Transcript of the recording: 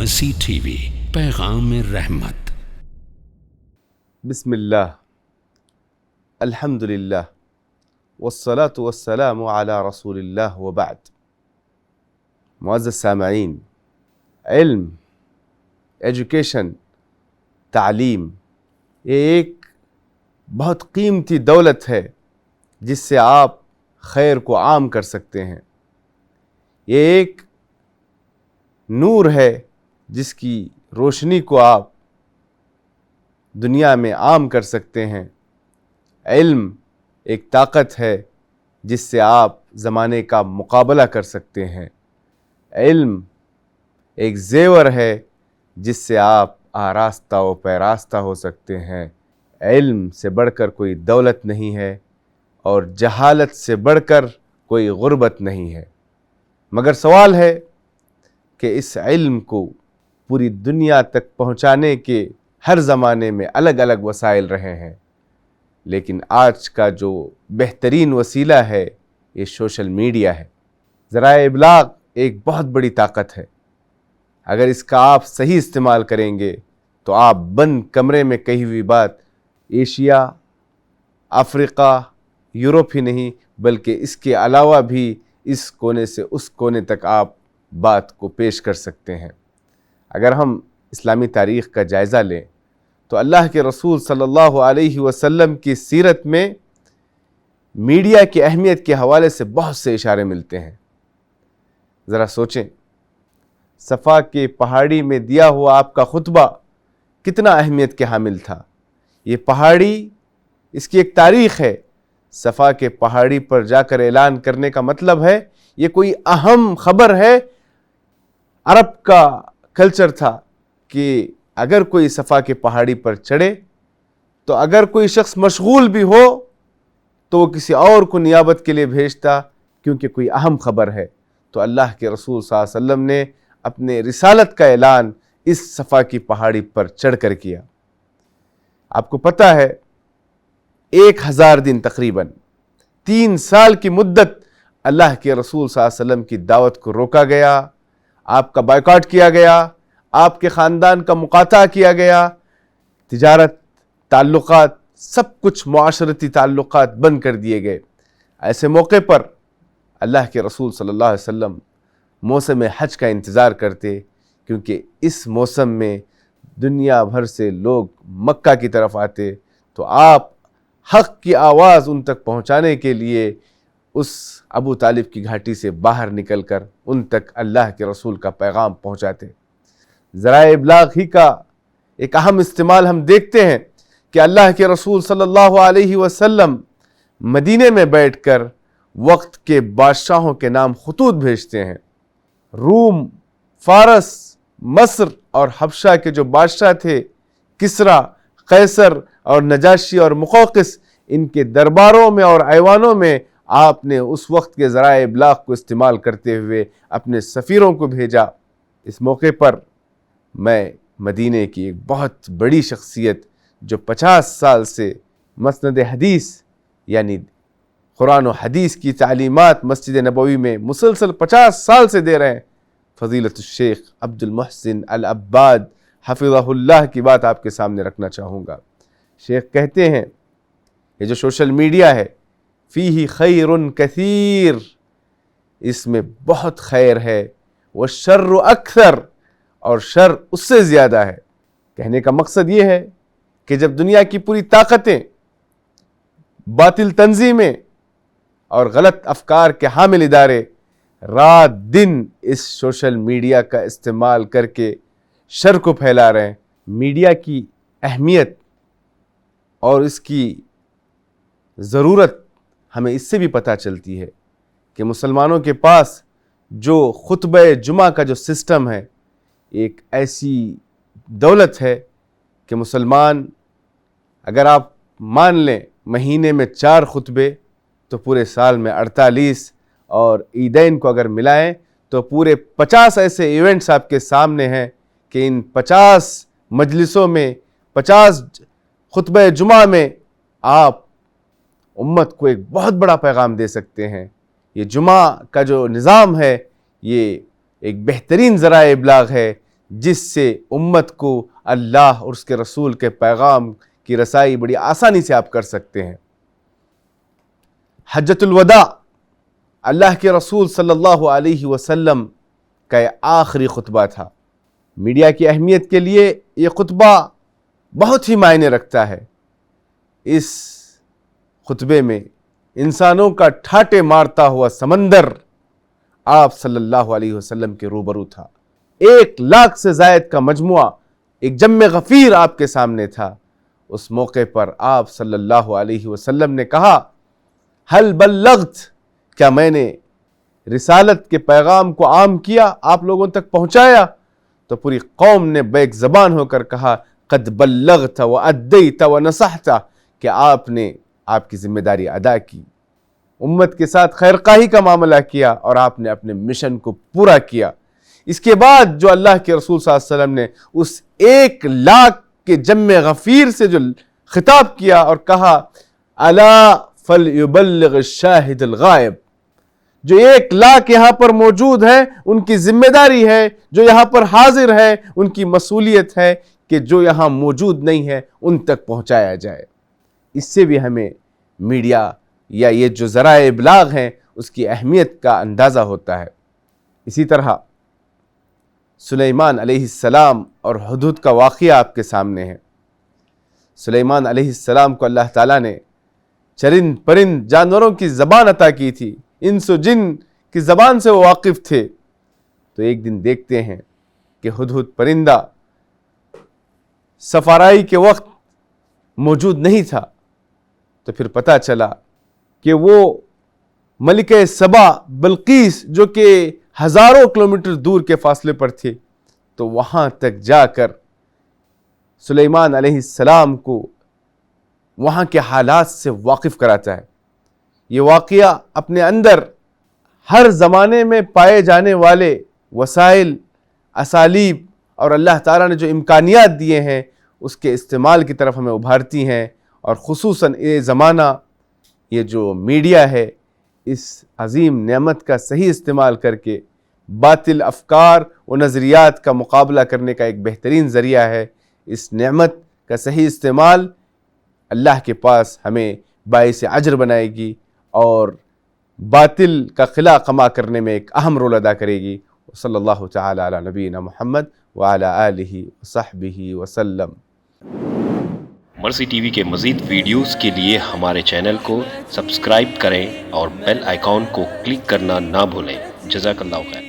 Prophecy TV پیغام رحمت۔ بسم اللہ، الحمد للہ، والصلاة والسلام علی رسول اللہ وبعد۔ معزز سامعین، علم، ایجوکیشن، تعلیم، یہ ایک بہت قیمتی دولت ہے جس سے آپ خیر کو عام کر سکتے ہیں۔ یہ ایک نور ہے جس کی روشنی کو آپ دنیا میں عام کر سکتے ہیں۔ علم ایک طاقت ہے جس سے آپ زمانے کا مقابلہ کر سکتے ہیں۔ علم ایک زیور ہے جس سے آپ آراستہ و پیراستہ ہو سکتے ہیں۔ علم سے بڑھ کر کوئی دولت نہیں ہے اور جہالت سے بڑھ کر کوئی غربت نہیں ہے۔ مگر سوال ہے کہ اس علم کو پوری دنیا تک پہنچانے کے ہر زمانے میں الگ الگ وسائل رہے ہیں، لیکن آج کا جو بہترین وسیلہ ہے یہ سوشل میڈیا ہے۔ ذرائع ابلاغ ایک بہت بڑی طاقت ہے۔ اگر اس کا آپ صحیح استعمال کریں گے تو آپ بند کمرے میں کہی ہوئی بات ایشیا، افریقہ، یورپ ہی نہیں بلکہ اس کے علاوہ بھی اس کونے سے اس کونے تک آپ بات کو پیش کر سکتے ہیں۔ اگر ہم اسلامی تاریخ کا جائزہ لیں تو اللہ کے رسول صلی اللہ علیہ وسلم کی سیرت میں میڈیا کی اہمیت کے حوالے سے بہت سے اشارے ملتے ہیں۔ ذرا سوچیں، صفا کے پہاڑی میں دیا ہوا آپ کا خطبہ کتنا اہمیت کے حامل تھا۔ یہ پہاڑی، اس کی ایک تاریخ ہے۔ صفا کے پہاڑی پر جا کر اعلان کرنے کا مطلب ہے یہ کوئی اہم خبر ہے۔ عرب کا کلچر تھا کہ اگر کوئی صفا کے پہاڑی پر چڑھے تو اگر کوئی شخص مشغول بھی ہو تو وہ کسی اور کو نیابت کے لیے بھیجتا، کیونکہ کوئی اہم خبر ہے۔ تو اللہ کے رسول صلی اللہ علیہ وسلم نے اپنے رسالت کا اعلان اس صفا کی پہاڑی پر چڑھ کر کیا۔ آپ کو پتہ ہے 1000 دن، تقریباً 3 سال کی مدت اللہ کے رسول صلی اللہ علیہ وسلم کی دعوت کو روکا گیا، آپ کا بائیکاٹ کیا گیا، آپ کے خاندان کا مقاطعہ کیا گیا، تجارت، تعلقات، سب کچھ معاشرتی تعلقات بند کر دیے گئے۔ ایسے موقع پر اللہ کے رسول صلی اللہ علیہ وسلم موسم حج کا انتظار کرتے، کیونکہ اس موسم میں دنیا بھر سے لوگ مکہ کی طرف آتے، تو آپ حق کی آواز ان تک پہنچانے کے لیے اس ابو طالب کی گھاٹی سے باہر نکل کر ان تک اللہ کے رسول کا پیغام پہنچاتے۔ ذرائع ابلاغ ہی کا ایک اہم استعمال ہم دیکھتے ہیں کہ اللہ کے رسول صلی اللہ علیہ وسلم مدینے میں بیٹھ کر وقت کے بادشاہوں کے نام خطوط بھیجتے ہیں۔ روم، فارس، مصر اور حبشہ کے جو بادشاہ تھے، کسریٰ، قیصر اور نجاشی اور مقوقس، ان کے درباروں میں اور ایوانوں میں آپ نے اس وقت کے ذرائع ابلاغ کو استعمال کرتے ہوئے اپنے سفیروں کو بھیجا۔ اس موقع پر میں مدینے کی ایک بہت بڑی شخصیت جو 50 سال سے مسند حدیث یعنی قرآن و حدیث کی تعلیمات مسجد نبوی میں مسلسل 50 سال سے دے رہے ہیں، فضیلت الشیخ عبد المحسن العباد حفظہ اللہ کی بات آپ کے سامنے رکھنا چاہوں گا۔ شیخ کہتے ہیں یہ جو سوشل میڈیا ہے، فیہ خیر کثیر، اس میں بہت خیر ہے، والشر اکثر، اور شر اس سے زیادہ ہے۔ کہنے کا مقصد یہ ہے کہ جب دنیا کی پوری طاقتیں باطل تنظیمیں اور غلط افکار کے حامل ادارے رات دن اس سوشل میڈیا کا استعمال کر کے شر کو پھیلا رہے ہیں، میڈیا کی اہمیت اور اس کی ضرورت ہمیں اس سے بھی پتہ چلتی ہے کہ مسلمانوں کے پاس جو خطبہ جمعہ کا جو سسٹم ہے، ایک ایسی دولت ہے کہ مسلمان، اگر آپ مان لیں مہینے میں 4 خطبے تو پورے سال میں 48، اور عیدین کو اگر ملائیں تو پورے 50 ایسے ایونٹس آپ کے سامنے ہیں کہ ان 50 مجلسوں میں، 50 خطبہ جمعہ میں آپ امت کو ایک بہت بڑا پیغام دے سکتے ہیں۔ یہ جمعہ کا جو نظام ہے یہ ایک بہترین ذرائع ابلاغ ہے جس سے امت کو اللہ اور اس کے رسول کے پیغام کی رسائی بڑی آسانی سے آپ کر سکتے ہیں۔ حجۃ الوداع اللہ کے رسول صلی اللہ علیہ وسلم کا یہ آخری خطبہ تھا۔ میڈیا کی اہمیت کے لیے یہ خطبہ بہت ہی معنی رکھتا ہے۔ اس خطبے میں انسانوں کا ٹھاٹے مارتا ہوا سمندر آپ صلی اللہ علیہ وسلم کے روبرو تھا۔ 1,00,000 سے زائد کا مجموعہ، ایک جم غفیر آپ کے سامنے تھا۔ اس موقع پر آپ صلی اللہ علیہ وسلم نے کہا، حل بلغت، کیا میں نے رسالت کے پیغام کو عام کیا، آپ لوگوں تک پہنچایا؟ تو پوری قوم نے بیک زبان ہو کر کہا، قد بلغت وادیت ونصحت، کہ آپ نے آپ کی ذمہ داری ادا کی، امت کے ساتھ خیر خواہی کا معاملہ کیا اور آپ نے اپنے مشن کو پورا کیا۔ اس کے بعد جو اللہ کے رسول صلی اللہ علیہ وسلم نے اس 1,00,000 کے جم غفیر سے جو خطاب کیا اور کہا، الا فلیبلغ الشاہد الغائب، جو 1,00,000 یہاں پر موجود ہیں ان کی ذمہ داری ہے، جو یہاں پر حاضر ہے ان کی مسئولیت ہے کہ جو یہاں موجود نہیں ہے ان تک پہنچایا جائے۔ اس سے بھی ہمیں میڈیا یا یہ جو ذرائع ابلاغ ہیں اس کی اہمیت کا اندازہ ہوتا ہے۔ اسی طرح سلیمان علیہ السلام اور ہدہد کا واقعہ آپ کے سامنے ہے۔ سلیمان علیہ السلام کو اللہ تعالیٰ نے چرند پرند جانوروں کی زبان عطا کی تھی، انس و جن کی زبان سے وہ واقف تھے۔ تو ایک دن دیکھتے ہیں کہ ہدہد پرندہ سفارائی کے وقت موجود نہیں تھا، تو پھر پتہ چلا کہ وہ ملکہ سبا بلقیس جو کہ ہزاروں کلومیٹر دور کے فاصلے پر تھے، تو وہاں تک جا کر سلیمان علیہ السلام کو وہاں کے حالات سے واقف کراتا ہے۔ یہ واقعہ اپنے اندر ہر زمانے میں پائے جانے والے وسائل، اسالیب اور اللہ تعالیٰ نے جو امکانیات دیے ہیں اس کے استعمال کی طرف ہمیں ابھارتی ہیں، اور خصوصاً یہ زمانہ، یہ جو میڈیا ہے، اس عظیم نعمت کا صحیح استعمال کر کے باطل افکار و نظریات کا مقابلہ کرنے کا ایک بہترین ذریعہ ہے۔ اس نعمت کا صحیح استعمال اللہ کے پاس ہمیں باعث اجر بنائے گی اور باطل کا خلا قما کرنے میں ایک اہم رول ادا کرے گی۔ صلی اللہ تعالی علی نبینا محمد وعلی آلہ وصحبہ وسلم۔ مرسی ٹی وی کے مزید ویڈیوز کے لیے ہمارے چینل کو سبسکرائب کریں اور بیل آئیکن کو کلک کرنا نہ بھولیں۔ جزاک اللہ خیر۔